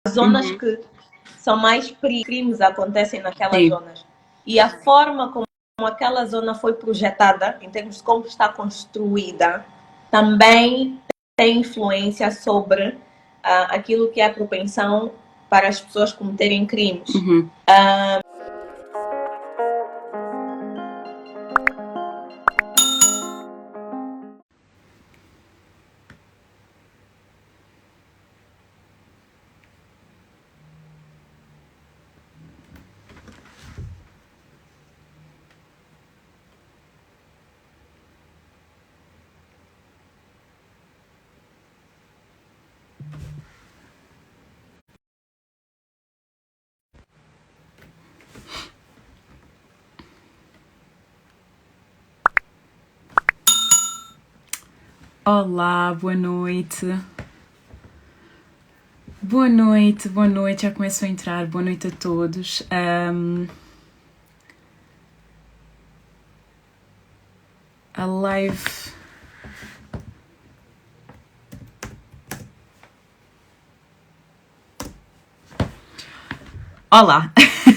Zonas que são mais crimes acontecem naquelas Sim. zonas. E a forma como aquela zona foi projetada, em termos de como está construída, também tem influência sobre aquilo que é a propensão para as pessoas cometerem crimes. Olá, boa noite. Boa noite, boa noite. Já começou a entrar. Boa noite a todos. A live... Olá,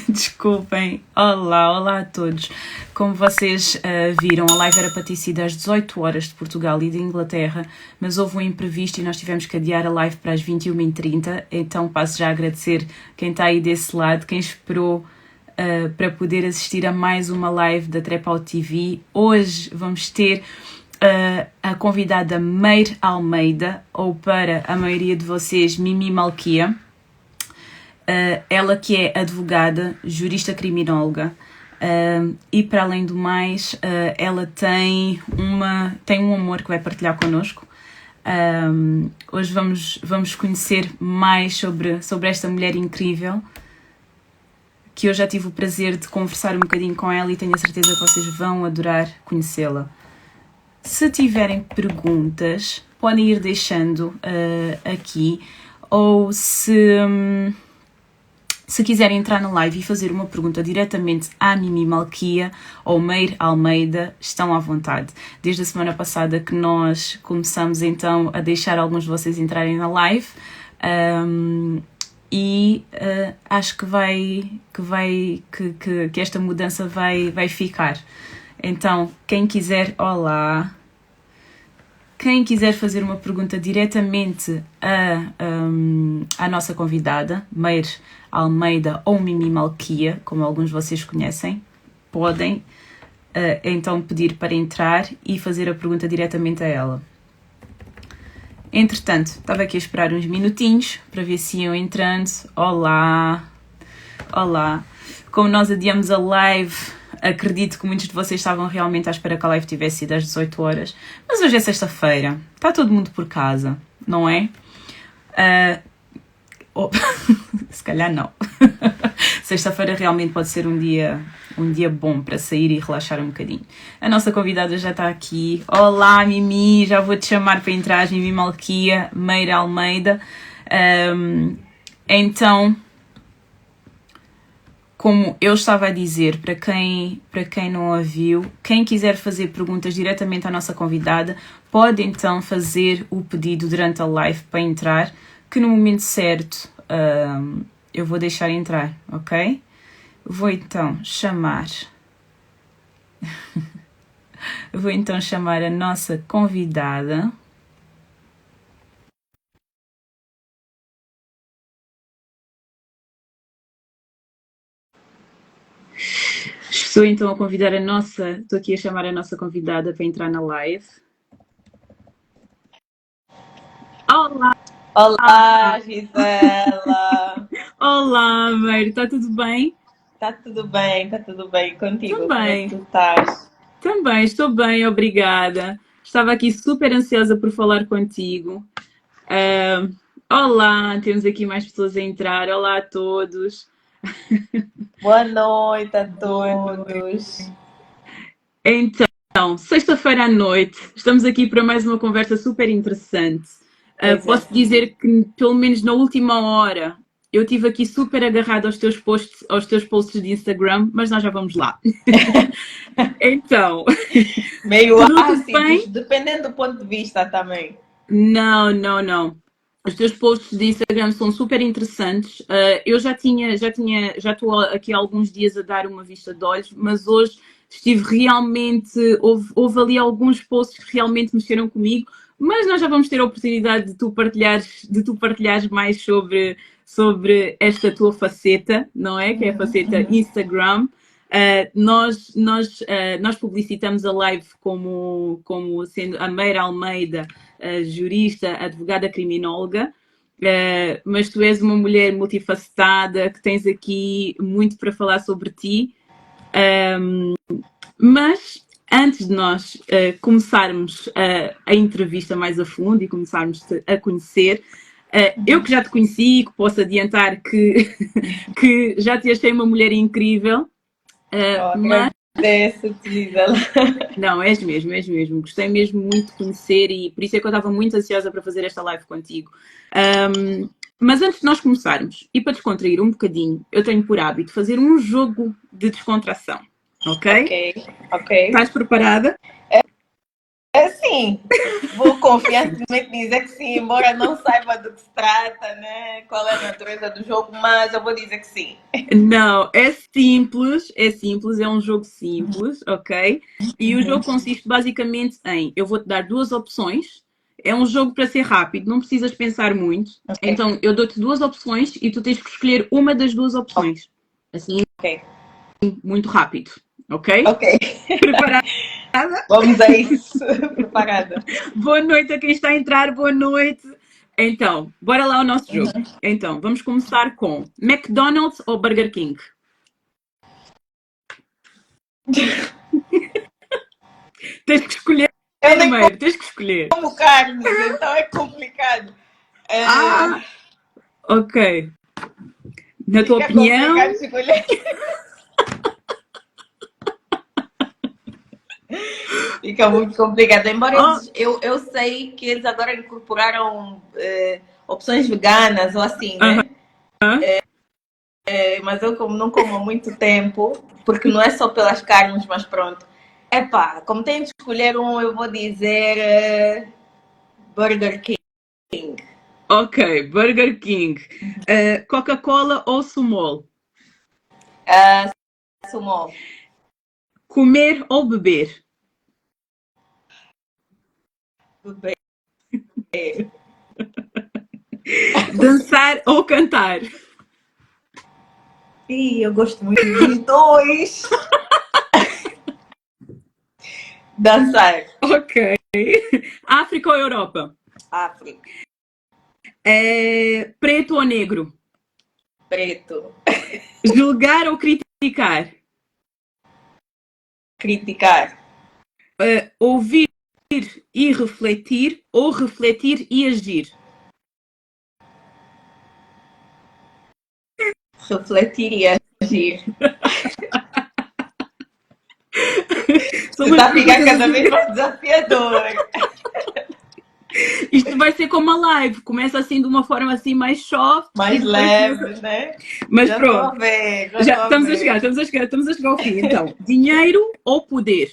desculpem. Olá a todos. Como vocês viram, a live era para ter sido às 18 horas de Portugal e de Inglaterra, mas houve um imprevisto e nós tivemos que adiar a live para as 21h30, então passo já a agradecer quem está aí desse lado, quem esperou para poder assistir a mais uma live da Trepal TV. Hoje vamos ter a convidada Meire Almeida, ou para a maioria de vocês, Mimi Malquia. Ela que é advogada, jurista criminóloga, e para além do mais, ela tem um amor que vai partilhar connosco. Hoje vamos conhecer mais sobre esta mulher incrível, que eu já tive o prazer de conversar um bocadinho com ela e tenho a certeza que vocês vão adorar conhecê-la. Se tiverem perguntas, podem ir deixando aqui, ou se quiserem entrar na live e fazer uma pergunta diretamente à Mimi Malquia ou Meire Almeida, estão à vontade. Desde a semana passada que nós começamos então a deixar alguns de vocês entrarem na live, e acho que esta mudança vai ficar. Então, quem quiser, olá... Quem quiser fazer uma pergunta diretamente à nossa convidada, Meire Almeida ou Mimi Malquia, como alguns de vocês conhecem, podem então pedir para entrar e fazer a pergunta diretamente a ela. Entretanto, estava aqui a esperar uns minutinhos para ver se iam entrando. Olá! Como nós adiamos a live... Acredito que muitos de vocês estavam realmente à espera que a live tivesse sido às 18 horas. Mas hoje é sexta-feira. Está todo mundo por casa, não é? Se calhar não. Sexta-feira realmente pode ser um dia bom para sair e relaxar um bocadinho. A nossa convidada já está aqui. Olá, Mimi. Já vou-te chamar para entrar. Mimi Malquia, Meire Almeida. Então... Como eu estava a dizer, para quem não a viu, quem quiser fazer perguntas diretamente à nossa convidada, pode então fazer o pedido durante a live para entrar, que no momento certo eu vou deixar entrar, ok? Vou então chamar a nossa convidada. Estou então estou aqui a chamar a nossa convidada para entrar na live. Olá, Gisela! Olá, Meire, está tudo bem? Está tudo bem contigo? Também. Como é que tu estás? Também, estou bem, obrigada. Estava aqui super ansiosa por falar contigo. Olá, temos aqui mais pessoas a entrar. Olá a todos. Boa noite a todos. Então, sexta-feira à noite, estamos aqui para mais uma conversa super interessante. Posso dizer que, pelo menos na última hora, eu estive aqui super agarrada aos teus posts de Instagram, mas nós já vamos lá. Então, meio ácidos, dependendo do ponto de vista também. Não, não, não. Os teus posts de Instagram são super interessantes. Eu já estou aqui há alguns dias a dar uma vista de olhos, mas hoje estive realmente, houve ali alguns posts que realmente mexeram comigo, mas nós já vamos ter a oportunidade de tu partilhares mais sobre esta tua faceta, não é? Que é a faceta Instagram. Nós publicitamos a live como sendo a Meira Almeida, jurista, advogada criminóloga, mas tu és uma mulher multifacetada, que tens aqui muito para falar sobre ti. Mas antes de nós começarmos a entrevista mais a fundo e começarmos a conhecer, eu que já te conheci, que posso adiantar que, que já te achei uma mulher incrível. Mas Agradeço-te, Gisela. não, és mesmo, és mesmo. Gostei mesmo muito de conhecer e por isso é que eu estava muito ansiosa para fazer esta live contigo. Mas antes de nós começarmos, e para descontrair um bocadinho, eu tenho por hábito fazer um jogo de descontração, ok? Ok. Estás preparada? Sim, vou confiantemente dizer que sim, embora não saiba do que se trata, né? Qual é a natureza do jogo, mas eu vou dizer que sim. Não, é um jogo simples, ok? E o jogo consiste basicamente em, eu vou-te dar duas opções, é um jogo para ser rápido, não precisas pensar muito. Okay. Então, eu dou-te duas opções e tu tens que escolher uma das duas opções. Assim, muito rápido, ok? Ok. Preparada? Vamos a isso. Preparada. Boa noite a quem está a entrar, boa noite. Então, bora lá ao nosso jogo. Então, vamos começar com McDonald's ou Burger King? Tens que escolher primeiro, tens que escolher. Como carnes, então é complicado. Ok. Na tua opinião? Complicado escolher. Fica muito complicado. Embora eu sei que eles agora incorporaram opções veganas ou assim, né? Mas eu não como há muito tempo, porque não é só pelas carnes, mas pronto. Epá, como tenho de escolher um, eu vou dizer Burger King. Ok, Burger King. Coca-Cola ou Sumol? Sumol. Comer ou beber? Beber. Dançar ou cantar? Ih, eu gosto muito dos dois. Dançar. Ok. África ou Europa? África. Preto ou negro? Preto. Julgar ou criticar? Criticar. Ouvir e refletir ou refletir e agir? Refletir e agir. Está a ficar cada vez mais desafiador. Isto vai ser como a live, começa assim de uma forma assim mais soft, mais leve, né? Mas já pronto, estou a ver, estamos a chegar ao fim. Então, dinheiro ou poder?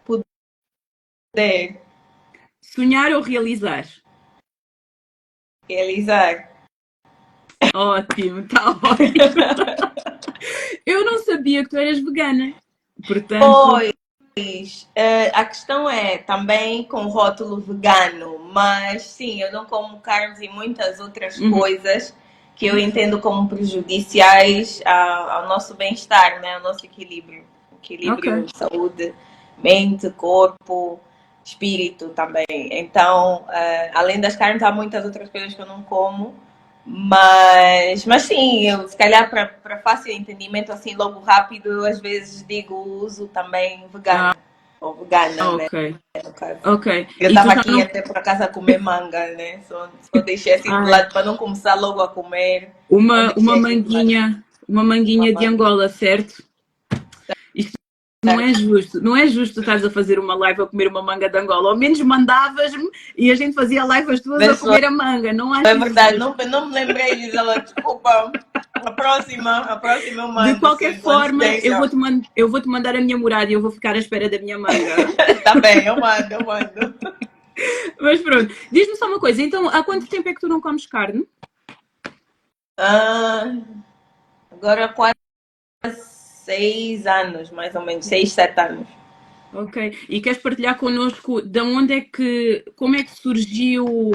Poder. Sonhar ou realizar? Realizar. Ótimo, está ótimo. Eu não sabia que tu eras vegana. Portanto. Pois, a questão é também com o rótulo vegano, mas sim, eu não como carnes e muitas outras coisas que eu entendo como prejudiciais ao nosso bem-estar, né? Ao nosso equilíbrio. Equilíbrio, saúde, mente, corpo, espírito também. Então, além das carnes, há muitas outras coisas que eu não como. Mas sim, eu, se calhar para fácil entendimento, assim, logo rápido, eu às vezes digo uso também vegano. Ou vegana, Ok. né? No caso. Ok. Eu estava aqui até por acaso a comer manga, né? Só deixei assim de lado para não começar logo a comer. Uma manguinha de Angola, certo? Isto não é justo. Não é justo tu estás a fazer uma live a comer uma manga de Angola. Ao menos mandavas-me e a gente fazia live as duas a comer a manga. Não acho É verdade, não me lembrei, Gisela. Desculpa. A próxima eu mando. De qualquer forma, eu vou-te mandar a minha morada e eu vou ficar à espera da minha manga. Tá bem, eu mando. Mas pronto, diz-me só uma coisa, então há quanto tempo é que tu não comes carne? Ah, agora quase 6 anos, mais ou menos, 6, 7 anos. Ok. E queres partilhar connosco de onde é que, como é que surgiu,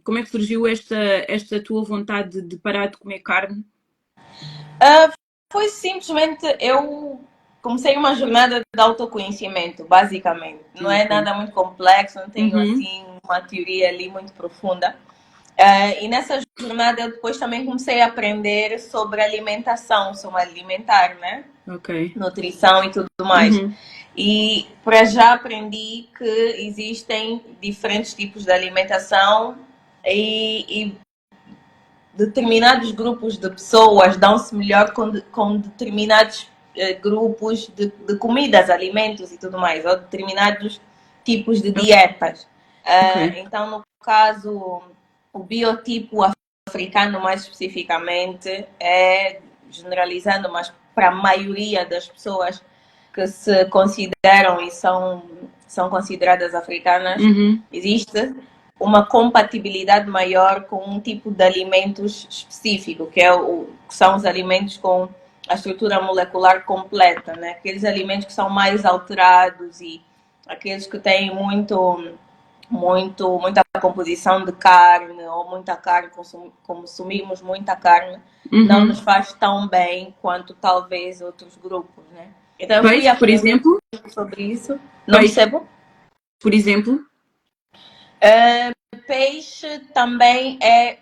como é que surgiu esta tua vontade de parar de comer carne? Ah, foi simplesmente eu comecei uma jornada de autoconhecimento, basicamente. Não é Ok. nada muito complexo, não tenho Uhum. assim uma teoria ali muito profunda. E nessa jornada eu depois também comecei a aprender sobre alimentação, sobre alimentar, né? Ok. Nutrição e tudo mais. Uhum. E para já aprendi que existem diferentes tipos de alimentação e determinados grupos de pessoas dão-se melhor com determinados grupos de comidas, alimentos e tudo mais, ou determinados tipos de dietas. Ok. Então, no caso, o biotipo africano, mais especificamente, é generalizando, mas para a maioria das pessoas que se consideram e são consideradas africanas, Uhum. existe uma compatibilidade maior com um tipo de alimentos específico, que são os alimentos com a estrutura molecular completa, né? Aqueles alimentos que são mais alterados e aqueles que têm muita composição de carne ou muita carne, consumimos muita carne, não nos Uhum. faz tão bem quanto talvez outros grupos, né? Então eu fui Peixe, por aprender exemplo? sobre isso. Não Peixe, percebo? por exemplo? Peixe também é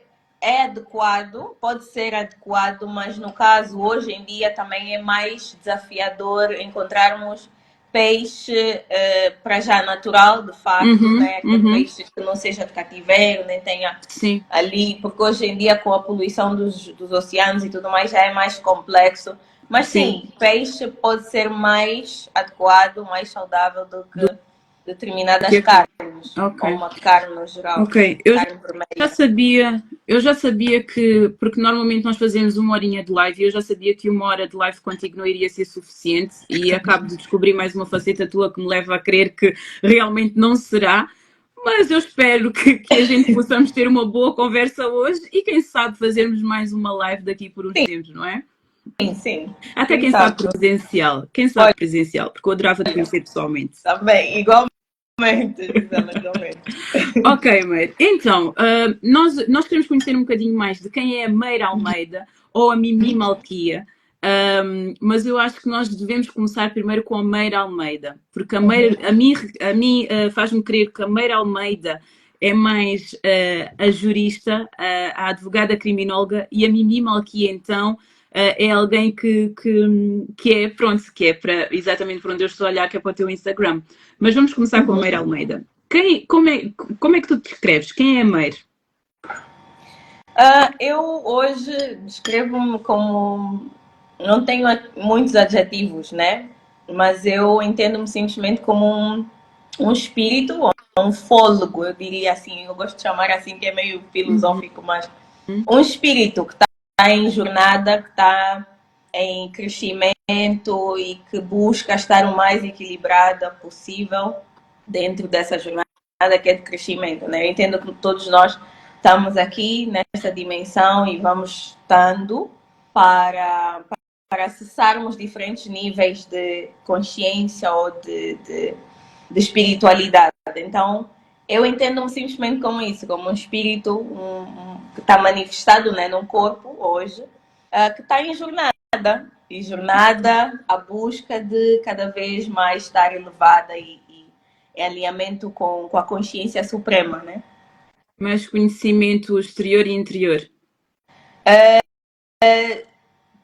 adequado, pode ser adequado, mas no caso, hoje em dia também é mais desafiador encontrarmos peixe para já natural, de facto, Uhum. né? Aquele Uhum. peixe que não seja de cativeiro, nem tenha Sim. ali, porque hoje em dia com a poluição dos oceanos e tudo mais já é mais complexo. Mas Sim. sim, peixe pode ser mais adequado, mais saudável do Do que determinadas que é que... carnes, Ok. ou uma carne no geral, Ok. carne Já vermelha. sabia, eu já sabia que, porque normalmente nós fazemos uma horinha de live e eu já sabia que uma hora de live contigo não iria ser suficiente e acabo de descobrir mais uma faceta tua que me leva a crer que realmente não será. Mas eu espero que a gente possamos ter uma boa conversa hoje e quem sabe fazermos mais uma live daqui por uns tempos, não é? Sim, sim. Até Quem quem sabe sabe? presencial. Quem sabe Olha, presencial, porque eu adorava te conhecer pessoalmente. também, igualmente, Gisela, igualmente. Ok, Meire. Então, nós queremos conhecer um bocadinho mais de quem é a Meire Almeida ou a Mimi Malquia, mas eu acho que nós devemos começar primeiro com a Meire Almeida, porque a mim faz-me crer que a Meire Almeida é mais a jurista, a advogada criminóloga, e a Mimi Malquia, então, é alguém que é, pronto, que é para, exatamente para onde eu estou a olhar, que é para o teu Instagram. Mas vamos começar com a Meire Almeida. Como é que tu descreves? Quem é a Meire? Eu hoje descrevo-me como. Não tenho muitos adjetivos, né? Mas eu entendo-me simplesmente como um espírito, ou um fôlego, eu diria assim. Eu gosto de chamar assim, que é meio Uhum. filosófico, mas um espírito que está em jornada, que está em crescimento e que busca estar o mais equilibrada possível dentro dessa jornada que é de crescimento, né? Eu entendo que todos nós estamos aqui nessa dimensão e vamos estando para acessarmos diferentes níveis de consciência ou de espiritualidade. Então, eu entendo-me simplesmente como isso, como um espírito que está manifestado, né, num corpo hoje, que está em jornada. E jornada à busca de cada vez mais estar elevada e em alinhamento com a consciência suprema, né? Mais conhecimento exterior e interior.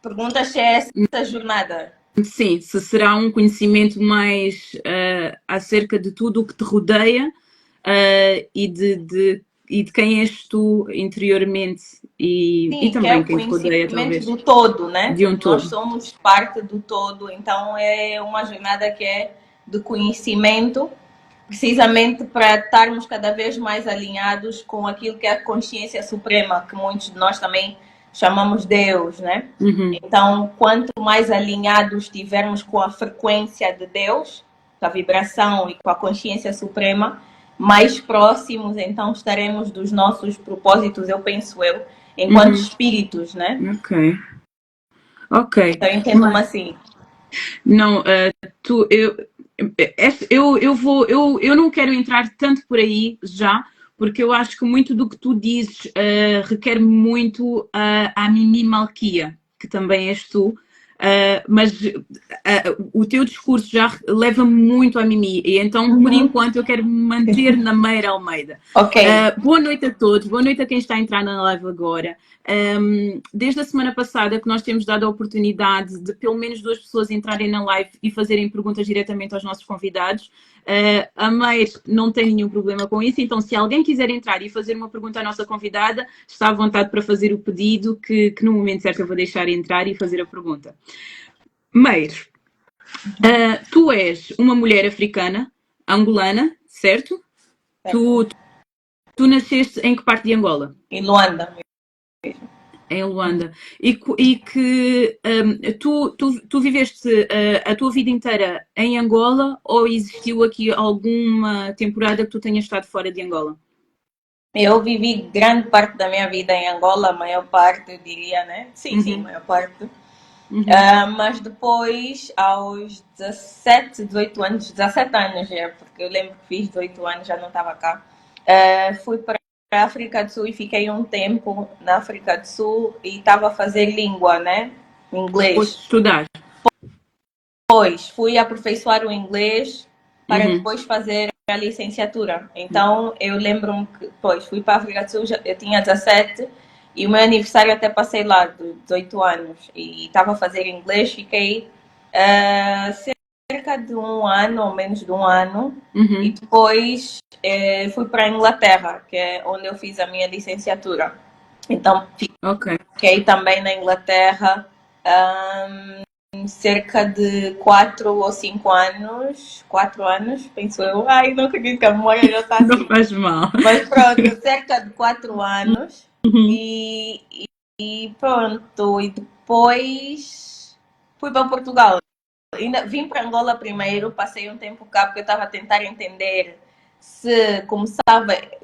Pergunta se é essa jornada. Sim, se será um conhecimento mais acerca de tudo o que te rodeia e de quem és tu interiormente e Sim, que é também o quem te rodeia, conhecimento talvez, do todo, né? de um Nós todo. somos parte do todo, então é uma jornada que é de conhecimento, precisamente para estarmos cada vez mais alinhados com aquilo que é a consciência suprema, que muitos de nós também chamamos Deus, né? Uhum. Então, quanto mais alinhados estivermos com a frequência de Deus, com a vibração e com a consciência suprema, mais próximos, então estaremos dos nossos propósitos, eu penso enquanto Uhum. espíritos, né? Ok. Ok. Então eu entendo-me assim. Não, tu, eu não quero entrar tanto por aí já, porque eu acho que muito do que tu dizes requer muito a Mimi Malquia, que também és tu, mas o teu discurso já leva muito a Mimi, e então, por Uhum. enquanto, eu quero me manter na Meira Almeida. Ok. Boa noite a todos, boa noite a quem está a entrar na live agora. Desde a semana passada que nós temos dado a oportunidade de pelo menos 2 pessoas entrarem na live e fazerem perguntas diretamente aos nossos convidados. A Meir não tem nenhum problema com isso, então se alguém quiser entrar e fazer uma pergunta à nossa convidada, está à vontade para fazer o pedido, que no momento certo eu vou deixar entrar e fazer a pergunta. Meir, tu és uma mulher africana, angolana, certo? Certo. Tu, tu nasceste em que parte de Angola? Em Luanda. Em Luanda. E que tu viveste a tua vida inteira em Angola ou existiu aqui alguma temporada que tu tenhas estado fora de Angola? Eu vivi grande parte da minha vida em Angola, a maior parte, eu diria, né? Sim, sim, a Uhum, maior parte. uhum. Mas depois, aos 17, 18 anos, 17 anos já, porque eu lembro que fiz 18 anos, já não estava cá, fui para a África do Sul e fiquei um tempo na África do Sul e estava a fazer língua, né? Foste Inglês. estudar. Depois fui aperfeiçoar o inglês para Uhum, depois fazer a licenciatura. Então eu lembro-me que depois fui para a África do Sul, eu tinha 17 e o meu aniversário até passei lá, de 18 anos. E estava a fazer inglês, fiquei cerca de um ano, ou menos de um ano. E uhum. depois fui para a Inglaterra, que é onde eu fiz a minha licenciatura. Então Ok. fiquei também na Inglaterra. Cerca de 4 ou 5 anos, 4 anos, penso eu. Ai, não acredito que a memória já está Não assim. faz mal. Mas pronto, cerca de 4 anos Uhum. e, e pronto. E depois fui para Portugal. Ainda vim para Angola primeiro, passei um tempo cá porque eu estava a tentar entender se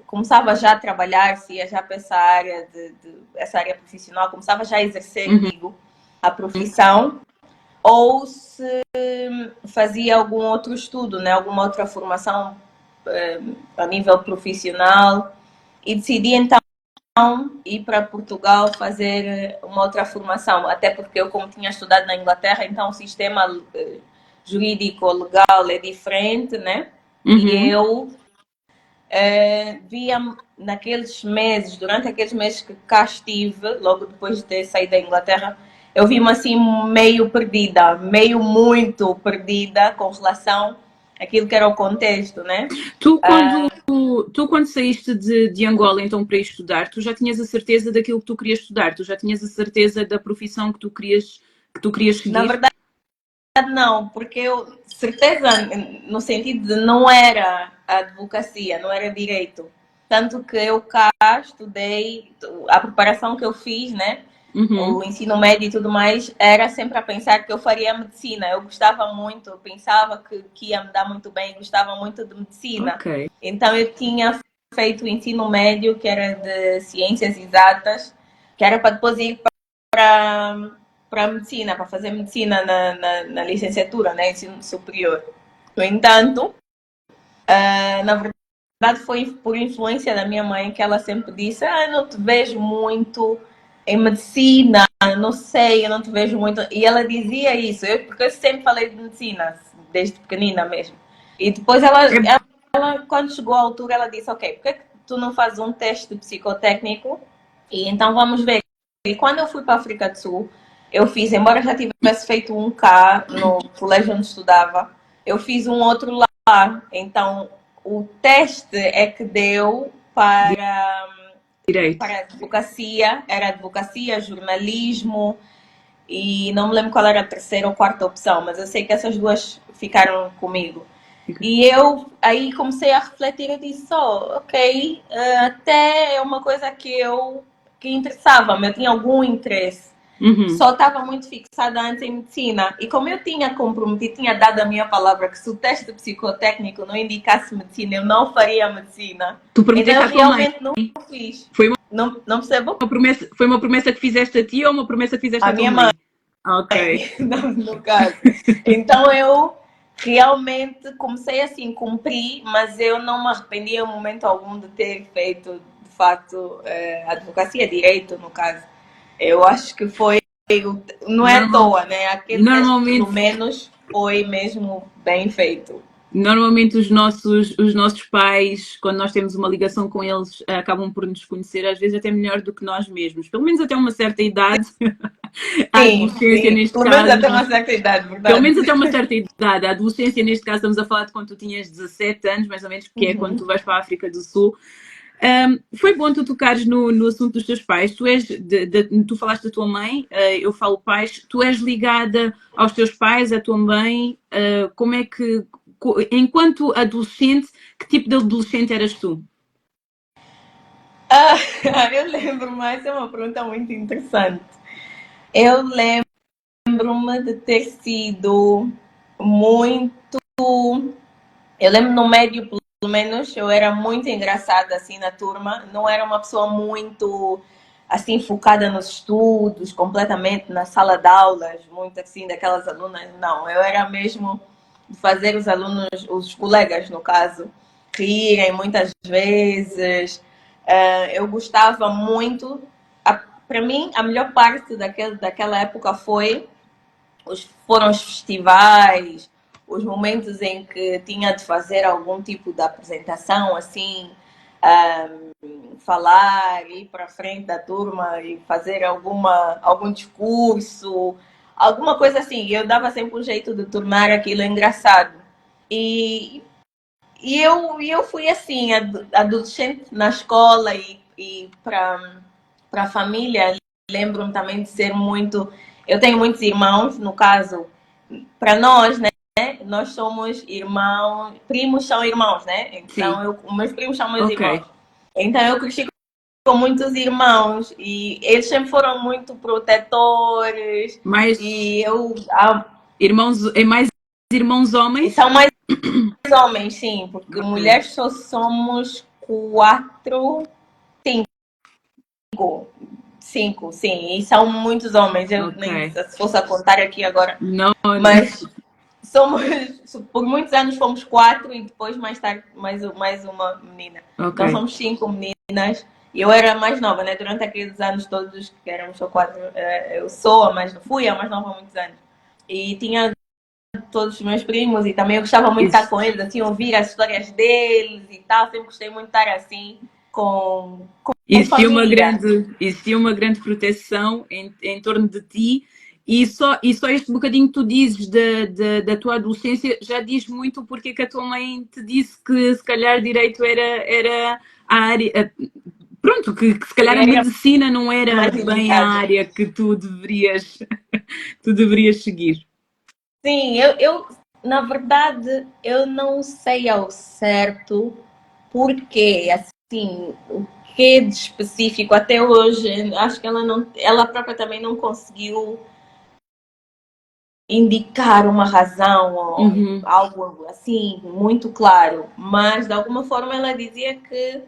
começava já a trabalhar, se ia já para essa área essa área profissional, começava já a exercer, Uhum. digo, a profissão ou se fazia algum outro estudo, né? Alguma outra formação a nível profissional e decidi então ir para Portugal fazer uma outra formação, até porque eu como tinha estudado na Inglaterra, então o sistema jurídico legal é diferente, né? E Uhum. eu via naqueles meses, durante aqueles meses que cá estive, logo depois de ter saído da Inglaterra, eu vi-me assim meio perdida, meio muito perdida com relação àquilo que era o contexto, né? Tu, quando, tu, quando saíste de Angola, então, para estudar, tu já tinhas a certeza daquilo que tu querias estudar? Tu já tinhas a certeza da profissão que tu querias Na seguir? verdade, não, porque eu, certeza, no sentido de não era a advocacia, não era direito. Tanto que eu cá estudei, a preparação que eu fiz, né? Uhum. O ensino médio e tudo mais, era sempre a pensar que eu faria medicina. Eu gostava muito, eu pensava que ia me dar muito bem, gostava muito de medicina. Ok. Então eu tinha feito o ensino médio, que era de ciências exatas, que era para depois ir para medicina, para fazer medicina na licenciatura, né, ensino superior. No entanto, na verdade foi por influência da minha mãe que ela sempre disse: "Ah, não te vejo muito em medicina, não sei, eu não te vejo muito". E ela dizia isso, porque eu sempre falei de medicina, desde pequenina mesmo. E depois É, ela quando chegou à altura, ela disse: "Ok, por que tu não fazes um teste psicotécnico? E então vamos ver". E quando eu fui para a África do Sul, eu fiz, embora já tivesse feito um cá no colégio onde estudava, eu fiz um outro lá. Então, o teste é que deu direito. para advocacia, era advocacia, jornalismo, e não me lembro qual era a terceira ou quarta opção, mas eu sei que essas duas ficaram comigo. E eu aí comecei a refletir e disse, ok, até é uma coisa que interessava-me, eu tinha algum interesse. Uhum. só estava muito fixada antes em medicina. E como eu tinha comprometido, tinha dado a minha palavra que se o teste psicotécnico não indicasse medicina, eu não faria medicina. Tu Então prometeste eu à tua mãe. realmente não fiz. Foi Não percebo? foi uma promessa que fizeste a ti ou uma promessa que fizeste A à tua minha mãe, mãe? Ok. no caso. Então eu realmente comecei assim, cumpri, mas eu não me arrependi em momento algum de ter feito, de facto, advocacia, direito, no caso. Eu acho que foi, não é à Normal, toa, né? Aquele teste, pelo normalmente, menos, foi mesmo bem feito. normalmente os nossos pais, quando nós temos uma ligação com eles, acabam por nos conhecer, às vezes até melhor do que nós mesmos. Pelo menos até uma certa idade, a Sim, adolescência sim. neste Pelo menos caso, até nós uma certa idade, pelo verdade. menos até uma certa idade. A adolescência, neste caso, estamos a falar de quando tu tinhas 17 anos, mais ou menos, que é quando tu Uhum. vais para a África do Sul. Foi bom tu tocares no assunto dos teus pais. Tu falaste da tua mãe, eu falo pais. Tu és ligada aos teus pais, à tua mãe. Como é que, enquanto adolescente, que tipo de adolescente eras tu? Ah, eu lembro, mas é uma pergunta muito interessante. Eu lembro-me de ter sido muito. Eu lembro no médio, pelo menos, eu era muito engraçada assim na turma. Não era uma pessoa muito assim focada nos estudos, completamente na sala de aulas, muito assim daquelas alunas. Não, eu era mesmo de fazer os alunos, os colegas no caso, rirem muitas vezes. Eu gostava muito. Para mim, a melhor parte daquela época foram os festivais, os momentos em que tinha de fazer algum tipo de apresentação, assim, falar, ir para frente da turma e fazer algum discurso, alguma coisa assim. Eu dava sempre um jeito de tornar aquilo engraçado. E, e eu fui assim, adolescente na escola e para a família. Lembro-me também de ser muito. Eu tenho muitos irmãos, no caso, para nós, né? Nós somos irmãos, primos são irmãos, né? Sim, Então, meus primos são meus ok. irmãos. Então, eu cresci com muitos irmãos e eles sempre foram muito protetores Mais e irmãos, é mais irmãos e homens? são mais homens, sim, porque Ok. mulheres só somos quatro, cinco, cinco, sim, e são muitos homens. Eu Ok. nem se fosse a contar aqui agora, Não, mas somos, por muitos anos fomos quatro e depois mais tarde mais uma menina. ok. Então somos cinco meninas. E eu era a mais nova, né? Durante aqueles anos todos que éramos só quatro, eu fui a mais nova há muitos anos. E tinha todos os meus primos e também eu gostava muito de estar Isso, com eles, assim, ouvir as histórias deles e tal. Sempre gostei muito de estar assim com família. existia uma grande proteção em torno de ti e só este bocadinho que tu dizes da tua adolescência já diz muito porque que a tua mãe te disse que se calhar direito era a área. Pronto, que se calhar a Era medicina não era mais bem a indicado. área que tu deverias seguir. Sim, na verdade, eu não sei ao certo porquê, assim, o que de específico até hoje, acho que ela própria também não conseguiu indicar uma razão ou Uhum. algo assim muito claro, mas de alguma forma ela dizia que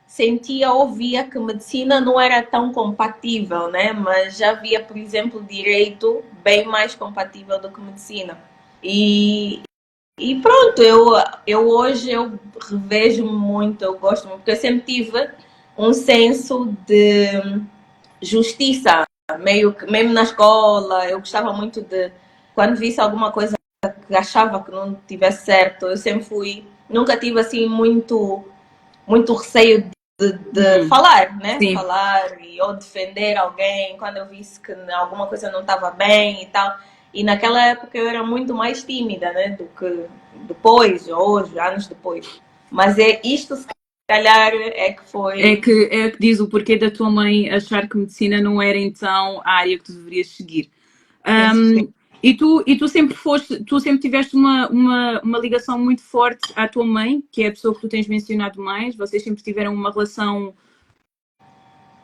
sentia ou via que medicina não era tão compatível, né? Mas já havia, por exemplo, direito bem mais compatível do que medicina. E, e pronto, eu hoje eu revejo muito, eu gosto muito, porque eu sempre tive um senso de justiça, meio que mesmo na escola, eu gostava muito de quando visse alguma coisa que achava que não tivesse certo, eu sempre nunca tive assim muito receio de Uhum. falar, né? Sim, Falar ou defender alguém quando eu visse que alguma coisa não estava bem e tal. E naquela época eu era muito mais tímida, né? Do que depois, hoje, anos depois. Mas isto, se calhar, é que foi. é que diz o porquê da tua mãe achar que medicina não era então a área que tu deverias seguir. Um, tu sempre tiveste uma ligação muito forte à tua mãe, que é a pessoa que tu tens mencionado mais, vocês sempre tiveram uma relação.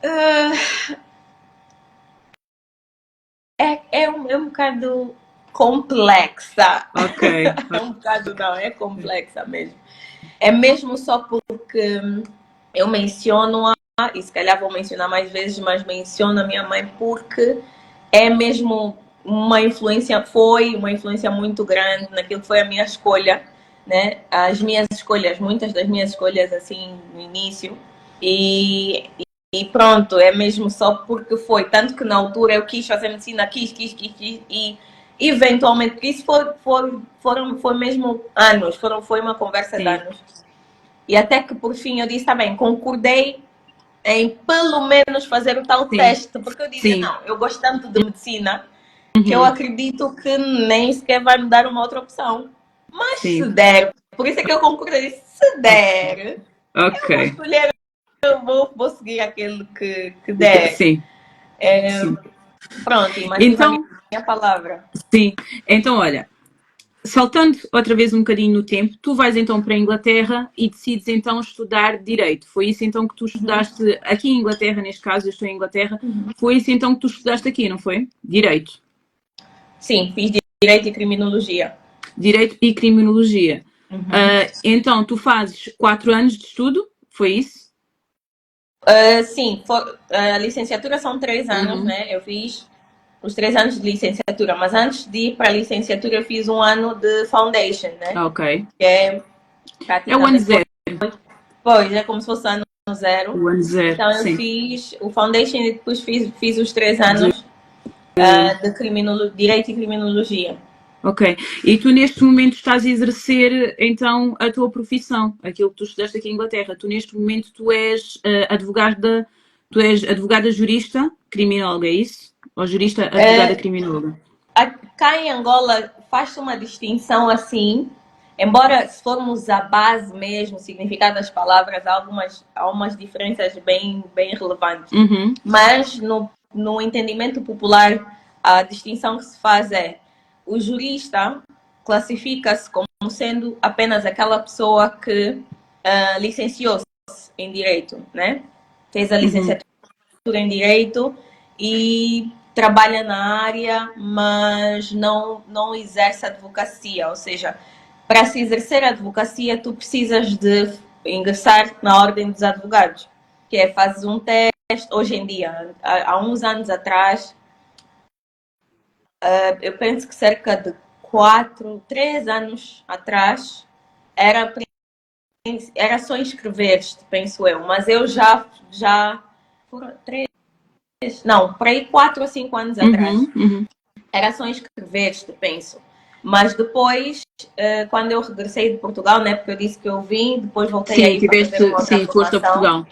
Uh, é um bocado complexa. Ok. É um bocado, não, é complexa mesmo. É mesmo só porque eu menciono e se calhar vou mencionar mais vezes, mas menciono a minha mãe porque é mesmo uma influência, foi uma influência muito grande naquilo que foi a minha escolha, né? As minhas escolhas, muitas das minhas escolhas assim no início. E, e pronto, é mesmo só porque foi. Tanto que na altura eu quis fazer medicina, quis e eventualmente, porque isso foi mesmo anos, foi uma conversa de Sim, anos. E até que por fim eu disse, tá bem, concordei em pelo menos fazer o tal sim, teste, porque eu dizia, sim. não, eu gosto tanto de medicina que eu Uhum, acredito que nem sequer vai me dar uma outra opção. Mas se sim. der, por isso é que eu concordei, se der, Ok. eu vou escolher, vou seguir aquele que der. Sim, sim. Pronto, e mantive a Então, minha palavra. sim. Então, olha, saltando outra vez um bocadinho no tempo, tu vais então para a Inglaterra e decides então estudar Direito. Foi isso então que tu estudaste aqui em Inglaterra, neste caso eu estou em Inglaterra, foi isso então que tu estudaste aqui, não foi? Direito. Sim, fiz Direito e Criminologia. Direito e Criminologia. Uhum. Então, tu fazes 4 anos de estudo, foi isso? Sim, a licenciatura são 3 anos, Uhum. né? Eu fiz os 3 anos de licenciatura, mas antes de ir para a licenciatura eu fiz um ano de foundation, né? Ok. Que é É o ano praticamente, zero. pois, é como se fosse ano zero. O ano zero, Então eu sim. fiz o foundation e depois fiz os três De- anos de direito e criminologia. Ok. E tu neste momento estás a exercer então a tua profissão, aquilo que tu estudaste aqui em Inglaterra. Tu neste momento tu és tu és advogada jurista criminóloga, é isso? Ou jurista advogada criminóloga? Cá em Angola faz-se uma distinção assim, embora se formos à base mesmo, o significado das palavras, há algumas diferenças bem relevantes. Uhum. Mas no entendimento popular, a distinção que se faz é o jurista classifica-se como sendo apenas aquela pessoa que licenciou-se em direito, né? Fez a Uhum. licenciatura em direito e trabalha na área, mas não exerce advocacia. Ou seja, para se exercer a advocacia, tu precisas de ingressar na ordem dos advogados, que é fazes um teste. Hoje em dia, há uns anos atrás, eu penso que cerca de 3 anos atrás, era, era só inscrever-te, penso eu, mas eu já foram 3, não, para aí 4 ou 5 anos atrás. Uhum. Uhum. Era só inscrever-te, penso. Mas depois, quando eu regressei de Portugal, né, porque eu disse que eu vim, depois voltei Sim, aí para fazer uma outra sim, foste a formação. Portugal.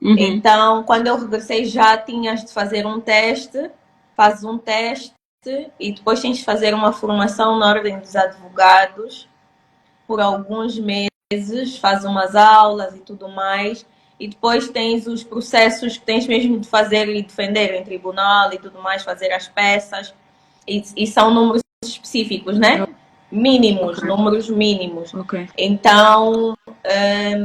Uhum. Então, quando eu regressei, já tinhas de fazer um teste, fazes um teste e depois tens de fazer uma formação na Ordem dos Advogados por alguns meses, faz umas aulas e tudo mais, e depois tens os processos que tens mesmo de fazer e defender em tribunal e tudo mais, fazer as peças, e são números específicos, né? Mínimos, Ok, números mínimos. ok. Então,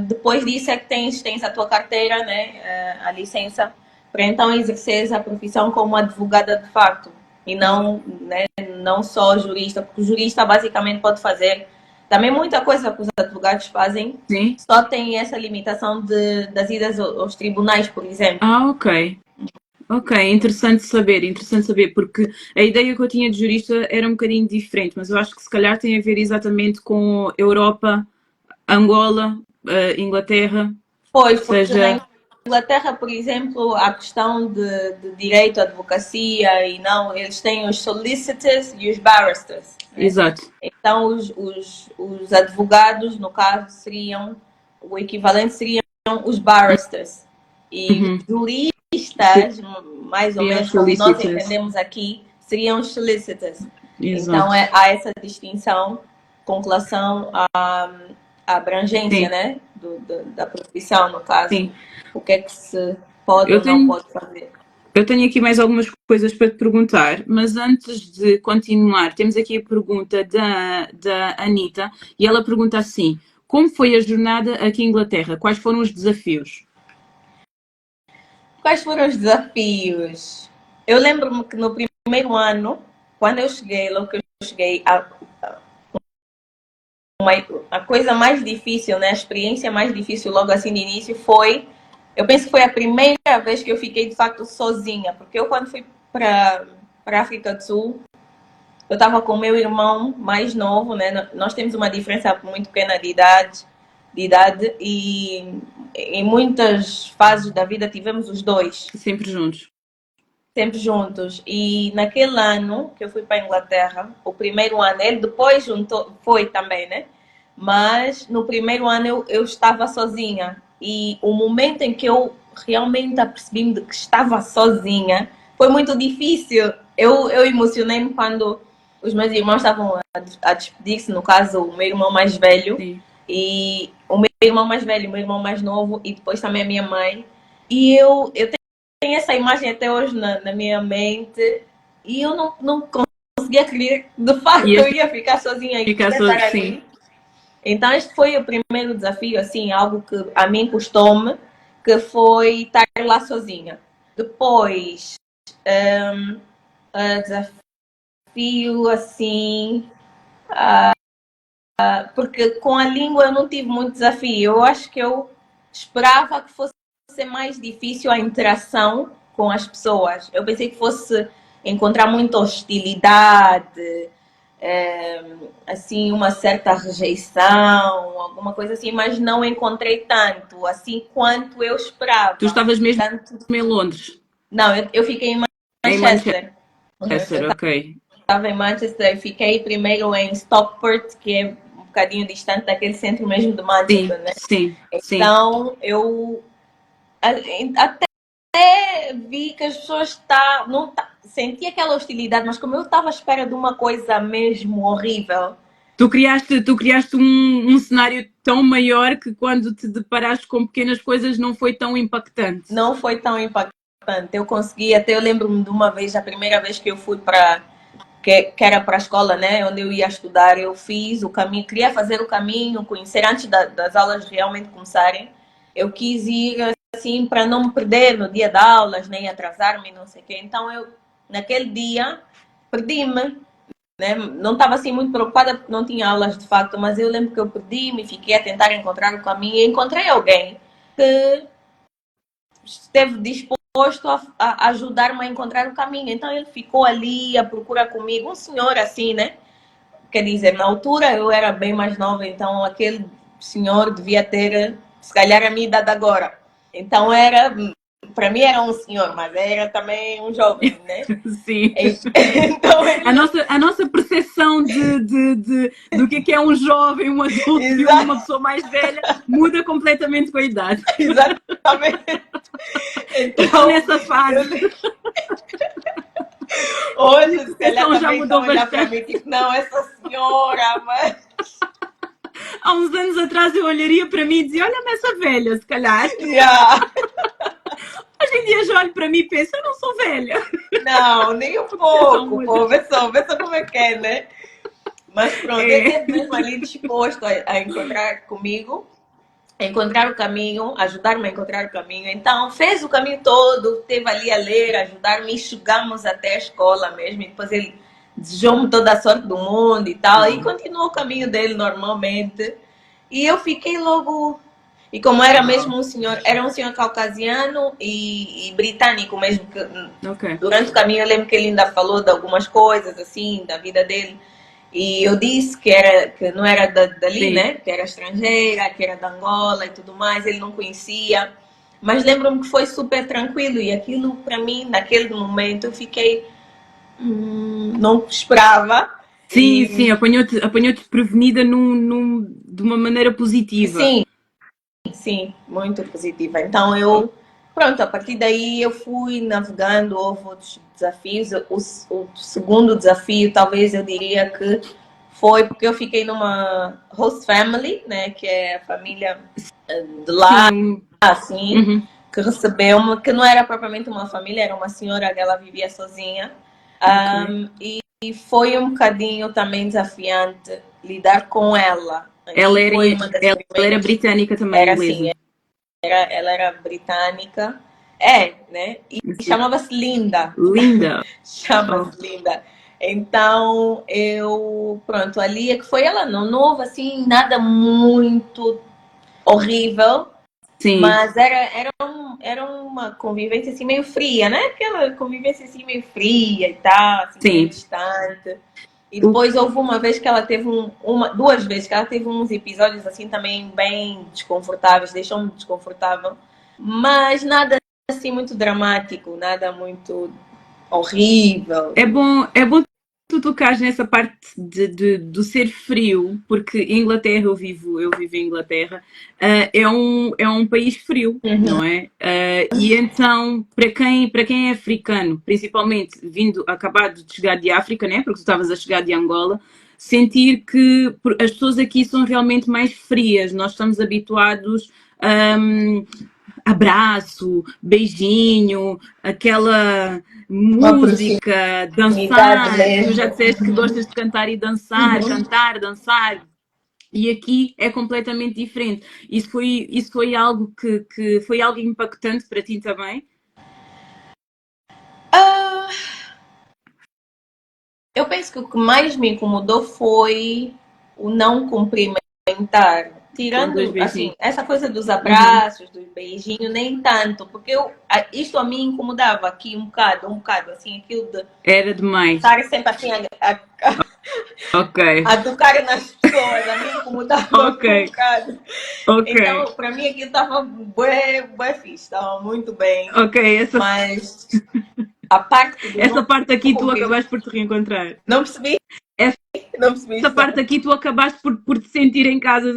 depois disso é que tens a tua carteira, né? A licença, para então exerceres a profissão como advogada de facto. E não, né, não só jurista, porque o jurista basicamente pode fazer também muita coisa que os advogados fazem, Sim. só tem essa limitação das idas aos tribunais, por exemplo. Ah, ok. Ok, interessante saber, porque a ideia que eu tinha de jurista era um bocadinho diferente, mas eu acho que se calhar tem a ver exatamente com Europa, Angola, Inglaterra, Pois, porque seja. na Inglaterra, por exemplo, a questão de direito, advocacia e não, eles têm os solicitors e os barristers, né? Exato. Então, os advogados, no caso, o equivalente seriam os barristers. E os Uhum. juristas, mais ou Seriam menos como nós solicitors. entendemos aqui, seriam os solicitors. Então, Exato. há essa distinção com relação à abrangência, Sim, né? Da profissão, no caso. sim. O que é que se pode Eu ou não tenho, pode fazer. eu tenho aqui mais algumas coisas para te perguntar, mas antes de continuar, temos aqui a pergunta da Anitta, e ela pergunta assim: como foi a jornada aqui em Inglaterra? Quais foram os desafios? Quais foram os desafios? Eu lembro-me que no primeiro ano, quando eu cheguei, logo que eu cheguei, a coisa mais difícil, né? A experiência mais difícil logo assim de início foi, eu penso que foi a primeira vez que eu fiquei de facto sozinha, porque eu quando fui para a África do Sul, eu estava com o meu irmão mais novo, né? Nós temos uma diferença muito pequena de idade e em muitas fases da vida tivemos os dois Sempre juntos. sempre juntos. E naquele ano que eu fui para a Inglaterra, o primeiro ano, ele depois juntou, foi também, né? Mas no primeiro ano eu estava sozinha. E o momento em que eu realmente apercebi-me de que estava sozinha foi muito difícil. Eu emocionei-me quando os meus irmãos estavam a despedir-se, no caso, o meu irmão mais velho. Sim. E o meu irmão mais velho, o meu irmão mais novo, e depois também a minha mãe. E eu tenho essa imagem até hoje na minha mente e eu não conseguia crer de facto eu ia ficar sozinha e Ficar estar sim. ali. Então este foi o primeiro desafio, assim, algo que a mim custou-me, que foi estar lá sozinha. Depois, desafio assim, porque com a língua eu não tive muito desafio. Eu acho que eu esperava que fosse ser mais difícil a interação com as pessoas. Eu pensei que fosse encontrar muita hostilidade, assim, uma certa rejeição, alguma coisa assim, mas não encontrei tanto, assim, quanto eu esperava. Tu estavas mesmo Tanto... em Londres? Não, eu fiquei em Em Manchester. Manchester, Eu ok. estava em Manchester, fiquei primeiro em Stockport, que é um bocadinho distante daquele centro mesmo de Sim, Manchester, né? sim, sim. Então, eu até vi que as pessoas não sentia aquela hostilidade, mas como eu estava à espera de uma coisa mesmo horrível, Tu criaste um cenário tão maior que quando te deparaste com pequenas coisas não foi tão impactante. não foi tão impactante. Eu consegui, até eu lembro-me de uma vez, a primeira vez que eu fui para que era para a escola, né, onde eu ia estudar, eu fiz o caminho, queria fazer o caminho, conhecer antes das aulas realmente começarem. Eu quis ir assim para não me perder no dia das aulas, nem atrasar-me, não sei o quê. Então eu naquele dia perdi-me, né? Não estava assim muito preocupada porque não tinha aulas de facto, mas eu lembro que eu perdi-me, fiquei a tentar encontrar o caminho e encontrei alguém que esteve disposto a ajudar-me a encontrar o caminho. Então ele ficou ali à procura comigo, um senhor assim, né? Quer dizer, na altura eu era bem mais nova, então aquele senhor devia ter, se calhar, a minha idade agora. Então era, para mim era um senhor, mas era também um jovem, né? Sim. Então ele... A nossa percepção do que é um jovem, um adulto e uma pessoa mais velha muda completamente com a idade. Exatamente. Estou nessa fase. Hoje, se calhar, percepção já também estão mudou a olhar para bastante. mim, tipo, não, essa senhora, mas... Há uns anos atrás eu olharia para mim e dizia: olha-me essa velha, se calhar. Yeah. Hoje em dia já olho para mim e penso: eu não sou velha. Não, nem um pouco, pô. Vê só como é que é, né? Mas pronto, ele esteve mesmo ali disposto a encontrar comigo, a encontrar o caminho, ajudar-me a encontrar o caminho. Então, fez o caminho todo, esteve ali a ler, ajudar-me, e chegamos até a escola mesmo. E depois ele desejou-me toda a sorte do mundo e tal, e continuou o caminho dele normalmente. E eu fiquei logo. E como era mesmo um senhor, era um senhor caucasiano e britânico mesmo, que Ok. durante o caminho eu lembro que ele ainda falou de algumas coisas assim, da vida dele. E eu disse que não era dali, Sim. né? Que era estrangeira, que era da Angola e tudo mais, ele não conhecia. Mas lembro-me que foi super tranquilo e aquilo para mim, naquele momento, eu fiquei. Não esperava. Sim, E sim, apanhou-te prevenida de uma maneira positiva. sim, sim, muito positiva. Então eu, pronto, a partir daí eu fui navegando, houve outros desafios. O segundo desafio, talvez eu diria que foi porque eu fiquei numa host family, né, que é a família de lá, Sim. assim, Uhum. que recebeu-me, que não era propriamente uma família, era uma senhora que ela vivia sozinha. Ok. E foi um bocadinho também desafiante lidar com ela. Ela E foi era, uma das ela era primeiras. britânica também, Era assim, inglesa. ela era britânica né? E Assim, chamava-se Linda. linda. Oh, Chama-se Linda. Então, pronto, ali é que foi ela, não houve assim nada muito horrível, sim, mas era uma convivência assim meio fria, né? Aquela convivência assim meio fria e tal, assim, meio sim. distante. E O, depois houve uma vez que ela teve duas vezes que ela teve uns episódios assim também bem desconfortáveis, deixou-me desconfortável, mas nada assim muito dramático, nada muito horrível. é bom tu tocares nessa parte do ser frio, porque em Inglaterra eu vivo em Inglaterra, é um país frio, Uhum. não é? E então, para quem é africano, principalmente acabado de chegar de África, né? Porque tu estavas a chegar de Angola, sentir que as pessoas aqui são realmente mais frias, nós estamos habituados a abraço, beijinho, aquela Uma música, proximidade dançar. Tu já mesmo. disseste que gostas de cantar e dançar, cantar, dançar. E aqui é completamente diferente. Isso foi algo que foi algo impactante para ti também? Ah, eu penso que o que mais me incomodou foi o não cumprimentar. Com dois Tirando, assim, beijinhos. essa coisa dos Uhum. abraços, dos beijinhos, nem tanto, porque isto a mim incomodava aqui um bocado, assim, aquilo de Era demais. estar sempre assim Ok, a tocar nas pessoas, a mim incomodava ok, um bocado. ok. Então, para mim aquilo estava bem fixe, estava muito bem, Ok, mas a parte do essa não parte aqui tu cumprir, acabaste por te reencontrar. não percebi, não percebi Essa isso. parte aqui tu acabaste por te sentir em casa.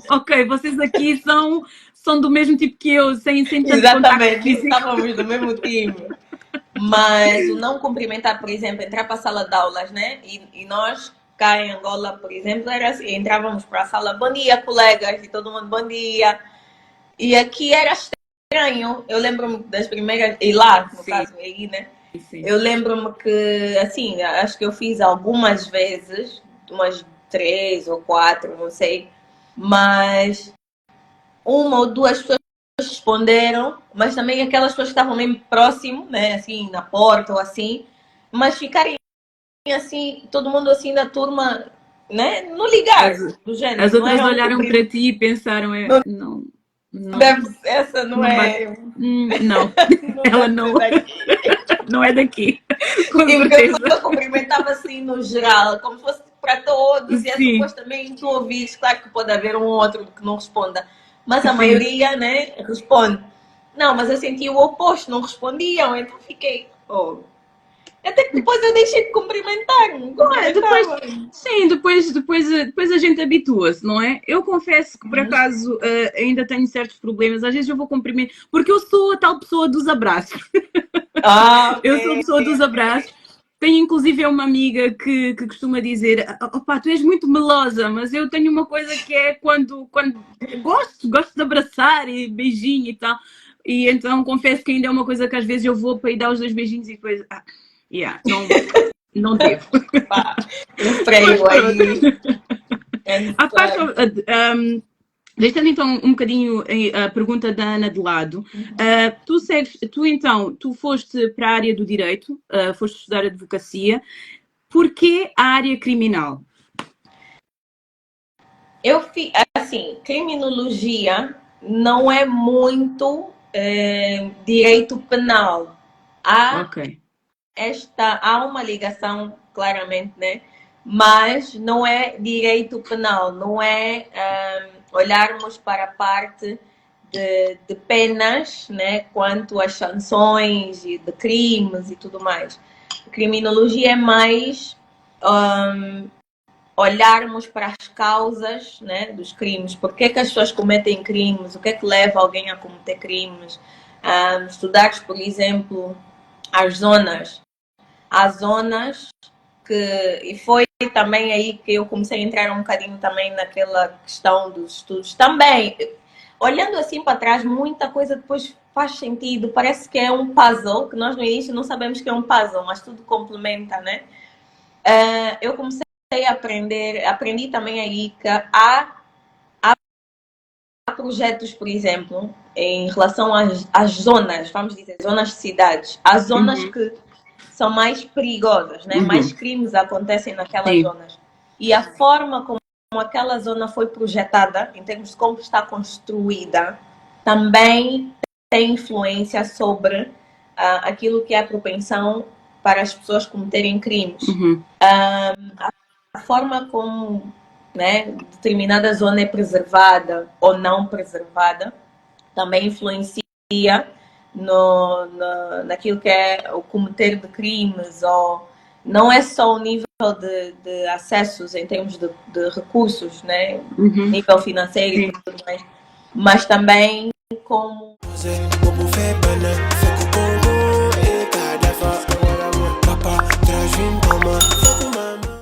Ok, vocês aqui são do mesmo tipo que eu, sem tanto contacto Exatamente, físico. estávamos do mesmo time. Mas o não cumprimentar, por exemplo, entrar para a sala de aulas, né? E nós, cá em Angola, por exemplo, era assim, entrávamos para a sala, bom dia, colegas, e todo mundo, bom dia. E aqui era estranho. Eu lembro-me das primeiras, e lá, no Sim, caso, aí, né? sim. Eu lembro-me que, assim, acho que eu fiz algumas vezes, umas 3 ou 4, não sei, mas uma ou duas pessoas responderam, mas também aquelas pessoas que estavam mesmo próximo, né, assim, na porta ou assim, mas ficarem assim, todo mundo assim da turma, né, no As, ligar, do as gênero, não outras era um olharam para cumprimento, ti e pensaram, não não, não, deve, essa não não bate. é, Não, não ela deve ser não, daqui. não é daqui, com Sim, porque a certeza. pessoa cumprimentava assim no geral, como se fosse para todos, e é Sim, suposto também tu ouvires, claro que pode haver um ou outro que não responda, mas a sim. maioria, né, responde. Não, mas eu senti o oposto, não respondiam, então fiquei, oh. Até que depois eu deixei de cumprimentar, não Depois, cumprimentava. sim, depois a gente habitua-se, não é? Eu confesso que por acaso ainda tenho certos problemas. Às vezes eu vou cumprimentar, porque eu sou a tal pessoa dos abraços. Ah, ok, Eu sou a pessoa dos abraços. Tenho inclusive uma amiga que costuma dizer: opá, tu és muito melosa, mas eu tenho uma coisa que é quando gosto de abraçar e beijinho e tal. E então confesso que ainda é uma coisa que às vezes eu vou para ir dar os dois beijinhos e depois, yeah, não devo. pá, um Mas freio pronto. aí. A parte, Essa. deixando então um bocadinho a pergunta da Ana de lado, tu foste para a área do direito, foste estudar advocacia, porquê a área criminal? Eu fiz, assim, criminologia não é muito direito penal. Há Ok, há uma ligação, claramente, né? Mas não é direito penal, não é olharmos para a parte de penas, né? Quanto às sanções e de crimes e tudo mais. Criminologia é mais olharmos para as causas, né, dos crimes, por que as pessoas cometem crimes, o que é que leva alguém a cometer crimes, estudar, por exemplo, as zonas. Há zonas e foi também aí que eu comecei a entrar um bocadinho também naquela questão dos estudos. Também, olhando assim para trás, muita coisa depois faz sentido, parece que é um puzzle, que nós no início não sabemos que é um puzzle, mas tudo complementa, né? Eu comecei a aprendi também aí que há projetos, por exemplo, em relação às zonas, vamos dizer, zonas de cidades. Há zonas que são mais perigosas, né? Mais crimes acontecem naquelas zonas. E a forma como aquela zona foi projetada, em termos de como está construída, também tem influência sobre aquilo que é a propensão para as pessoas cometerem crimes. A forma como, né, determinada zona é preservada ou não preservada também influencia naquilo que é o cometer de crimes, ou não é só o nível de acessos em termos de recursos, né? Nível financeiro e tudo mais, mas também como